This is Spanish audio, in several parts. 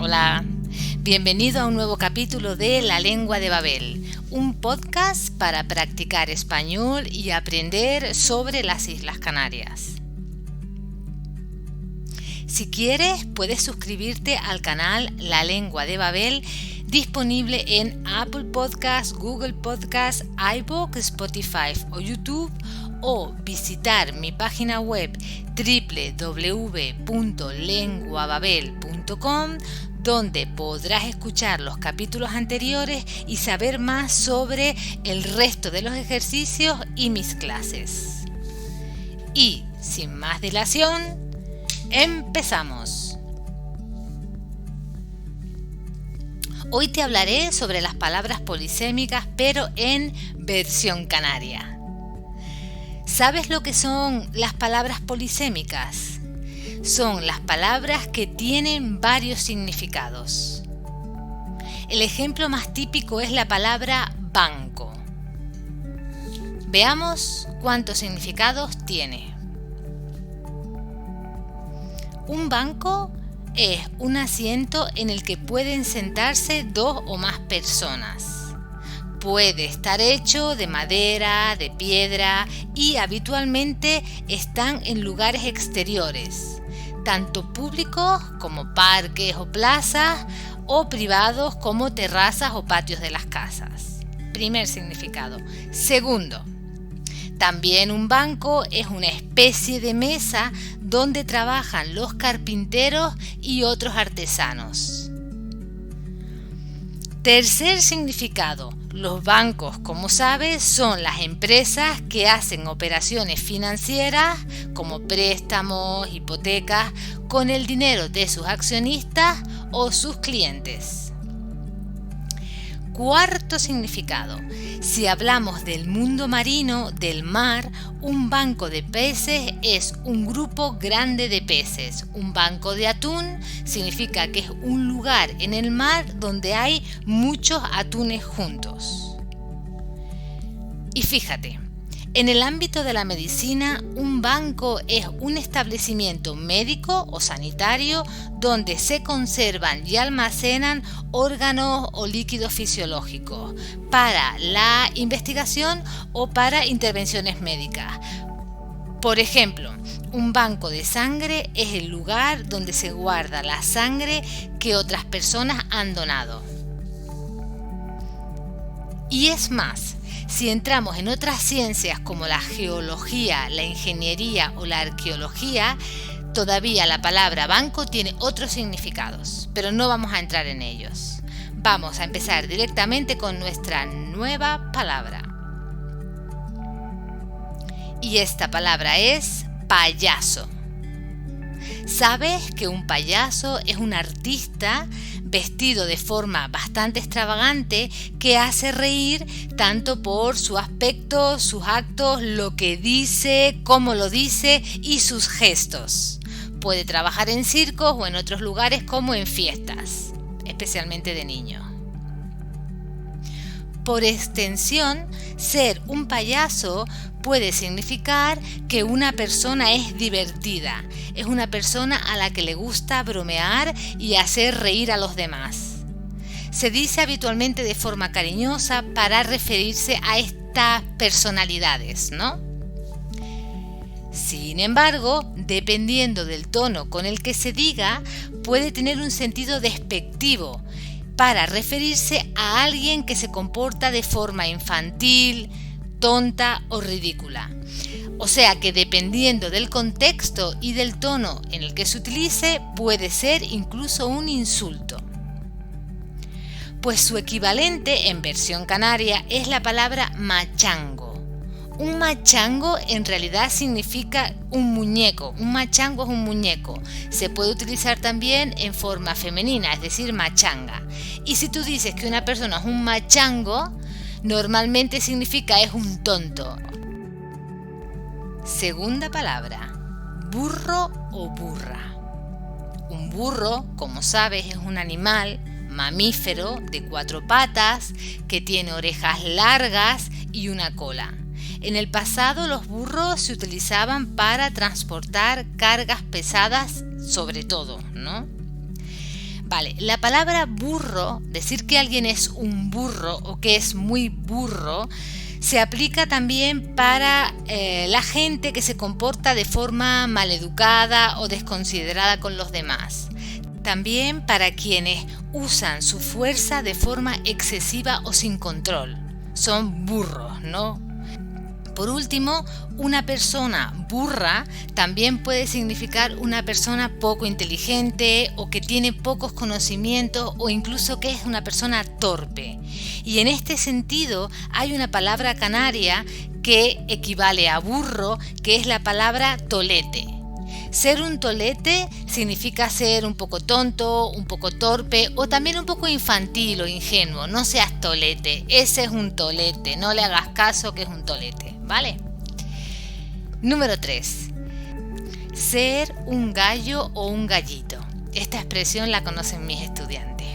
Hola, bienvenido a un nuevo capítulo de La Lengua de Babel, un podcast para practicar español y aprender sobre las Islas Canarias. Si quieres, puedes suscribirte al canal La Lengua de Babel, disponible en Apple Podcasts, Google Podcasts, iVoox, Spotify o YouTube, o visitar mi página web www.lenguababel.com, donde podrás escuchar los capítulos anteriores y saber más sobre el resto de los ejercicios y mis clases. Y, sin más dilación, ¡empezamos! Hoy te hablaré sobre las palabras polisémicas, pero en versión canaria. ¿Sabes lo que son las palabras polisémicas? Son las palabras que tienen varios significados. El ejemplo más típico es la palabra banco. Veamos cuántos significados tiene. Un banco es un asiento en el que pueden sentarse dos o más personas. Puede estar hecho de madera, de piedra y habitualmente están en lugares exteriores, tanto públicos como parques o plazas, o privados como terrazas o patios de las casas. Primer significado. Segundo, también un banco es una especie de mesa donde trabajan los carpinteros y otros artesanos. Tercer significado. Los bancos, como sabes, son las empresas que hacen operaciones financieras como préstamos, hipotecas, con el dinero de sus accionistas o sus clientes. Cuarto significado. Si hablamos del mundo marino, del mar, un banco de peces es un grupo grande de peces. Un banco de atún significa que es un lugar en el mar donde hay muchos atunes juntos. Y fíjate, en el ámbito de la medicina, un banco es un establecimiento médico o sanitario donde se conservan y almacenan órganos o líquidos fisiológicos para la investigación o para intervenciones médicas. Por ejemplo, un banco de sangre es el lugar donde se guarda la sangre que otras personas han donado. Y es más, si entramos en otras ciencias como la geología, la ingeniería o la arqueología, todavía la palabra banco tiene otros significados, pero no vamos a entrar en ellos. Vamos a empezar directamente con nuestra nueva palabra. Y esta palabra es payaso. ¿Sabes que un payaso es un artista vestido de forma bastante extravagante que hace reír tanto por su aspecto, sus actos, lo que dice, cómo lo dice y sus gestos? Puede trabajar en circos o en otros lugares como en fiestas, especialmente de niños. Por extensión, ser un payaso puede significar que una persona es divertida, es una persona a la que le gusta bromear y hacer reír a los demás. Se dice habitualmente de forma cariñosa para referirse a estas personalidades, ¿no? Sin embargo, dependiendo del tono con el que se diga, puede tener un sentido despectivo para referirse a alguien que se comporta de forma infantil, tonta o ridícula. O sea que dependiendo del contexto y del tono en el que se utilice, puede ser incluso un insulto. Pues su equivalente en versión canaria es la palabra machango. Un machango en realidad significa un muñeco. Un machango es un muñeco. Se puede utilizar también en forma femenina, es decir, machanga. Y si tú dices que una persona es un machango, normalmente significa es un tonto. Segunda palabra, burro o burra. Un burro, como sabes, es un animal mamífero de 4 patas que tiene orejas largas y una cola. En el pasado los burros se utilizaban para transportar cargas pesadas sobre todo, ¿no? Vale, la palabra burro, decir que alguien es un burro o que es muy burro, se aplica también para la gente que se comporta de forma maleducada o desconsiderada con los demás. También para quienes usan su fuerza de forma excesiva o sin control. Son burros, ¿no? Por último, una persona burra también puede significar una persona poco inteligente o que tiene pocos conocimientos o incluso que es una persona torpe. Y en este sentido hay una palabra canaria que equivale a burro, que es la palabra tolete. Ser un tolete significa ser un poco tonto, un poco torpe o también un poco infantil o ingenuo. No seas tolete, ese es un tolete, no le hagas caso que es un tolete, ¿vale? Número 3. Ser un gallo o un gallito. Esta expresión la conocen mis estudiantes.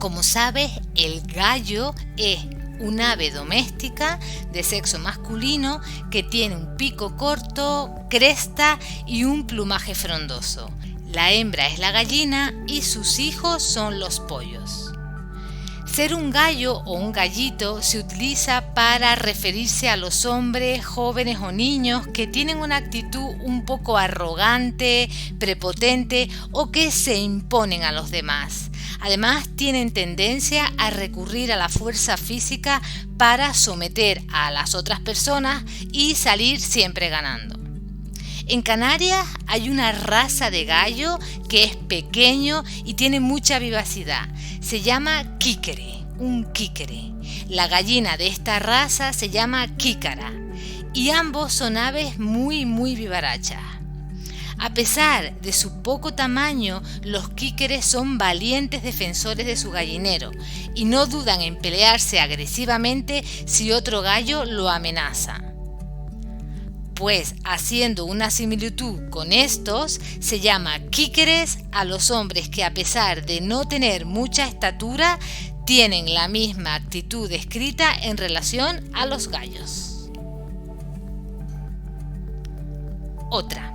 Como sabes, el gallo es un ave doméstica de sexo masculino que tiene un pico corto, cresta y un plumaje frondoso. La hembra es la gallina y sus hijos son los pollos. Ser un gallo o un gallito se utiliza para referirse a los hombres, jóvenes o niños que tienen una actitud un poco arrogante, prepotente o que se imponen a los demás. Además, tienen tendencia a recurrir a la fuerza física para someter a las otras personas y salir siempre ganando. En Canarias hay una raza de gallo que es pequeño y tiene mucha vivacidad. Se llama kíkere, un kíkere. La gallina de esta raza se llama kícara y ambos son aves muy vivarachas. A pesar de su poco tamaño, los kíkeres son valientes defensores de su gallinero y no dudan en pelearse agresivamente si otro gallo lo amenaza. Pues haciendo una similitud con estos, se llama kíkeres a los hombres que a pesar de no tener mucha estatura, tienen la misma actitud descrita en relación a los gallos. Otra.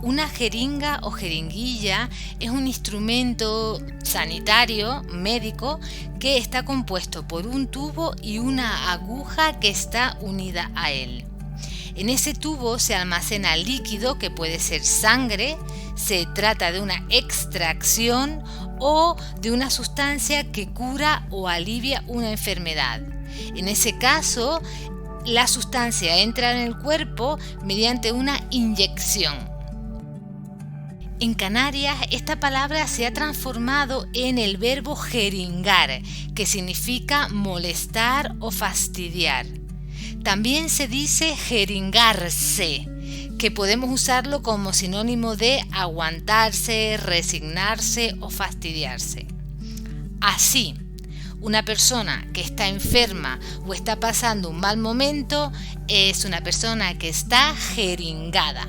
Una jeringa o jeringuilla es un instrumento sanitario, médico, que está compuesto por un tubo y una aguja que está unida a él. En ese tubo se almacena líquido que puede ser sangre, se trata de una extracción o de una sustancia que cura o alivia una enfermedad. En ese caso, la sustancia entra en el cuerpo mediante una inyección. En Canarias, esta palabra se ha transformado en el verbo jeringar, que significa molestar o fastidiar. También se dice jeringarse, que podemos usarlo como sinónimo de aguantarse, resignarse o fastidiarse. Así, una persona que está enferma o está pasando un mal momento es una persona que está jeringada.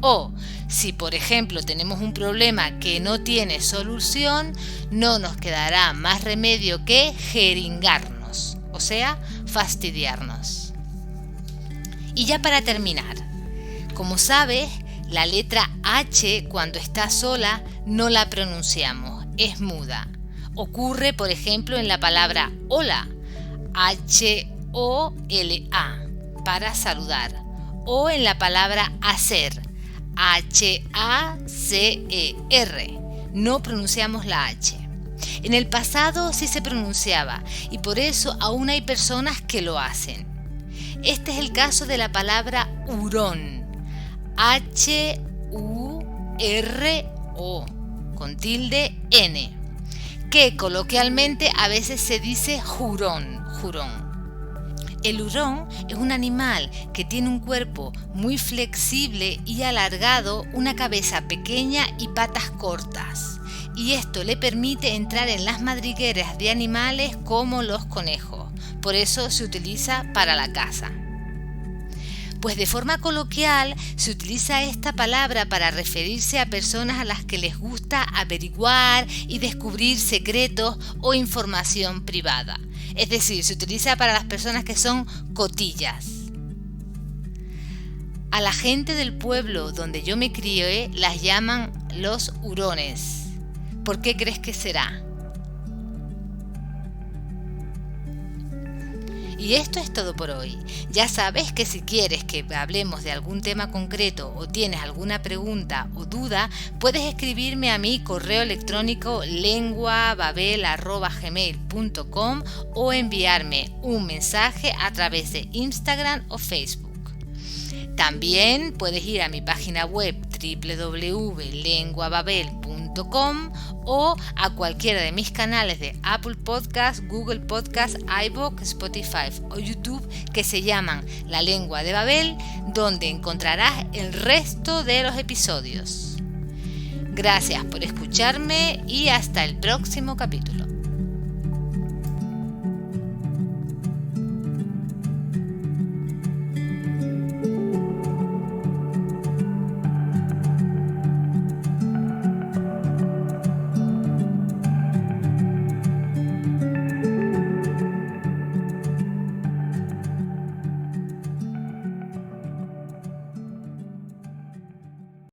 O, si por ejemplo tenemos un problema que no tiene solución, no nos quedará más remedio que jeringarnos, o sea, fastidiarnos. Y ya para terminar, como sabes, la letra H cuando está sola no la pronunciamos, es muda. Ocurre, por ejemplo, en la palabra hola, H-O-L-A, para saludar, o en la palabra hacer, H-A-C-E-R. No pronunciamos la H. En el pasado sí se pronunciaba y por eso aún hay personas que lo hacen. Este es el caso de la palabra hurón, H-U-R-O, con tilde N, que coloquialmente a veces se dice jurón, jurón. El hurón es un animal que tiene un cuerpo muy flexible y alargado, una cabeza pequeña y patas cortas. Y esto le permite entrar en las madrigueras de animales como los conejos. Por eso se utiliza para la caza. Pues de forma coloquial se utiliza esta palabra para referirse a personas a las que les gusta averiguar y descubrir secretos o información privada. Es decir, se utiliza para las personas que son cotillas. A la gente del pueblo donde yo me crié las llaman los hurones. ¿Por qué crees que será? Y esto es todo por hoy. Ya sabes que si quieres que hablemos de algún tema concreto o tienes alguna pregunta o duda, puedes escribirme a mi correo electrónico lenguababel@gmail.com o enviarme un mensaje a través de Instagram o Facebook. También puedes ir a mi página web www.lenguababel.com o a cualquiera de mis canales de Apple Podcast, Google Podcast, iVoox, Spotify o YouTube que se llaman La Lengua de Babel, donde encontrarás el resto de los episodios. Gracias por escucharme y hasta el próximo capítulo.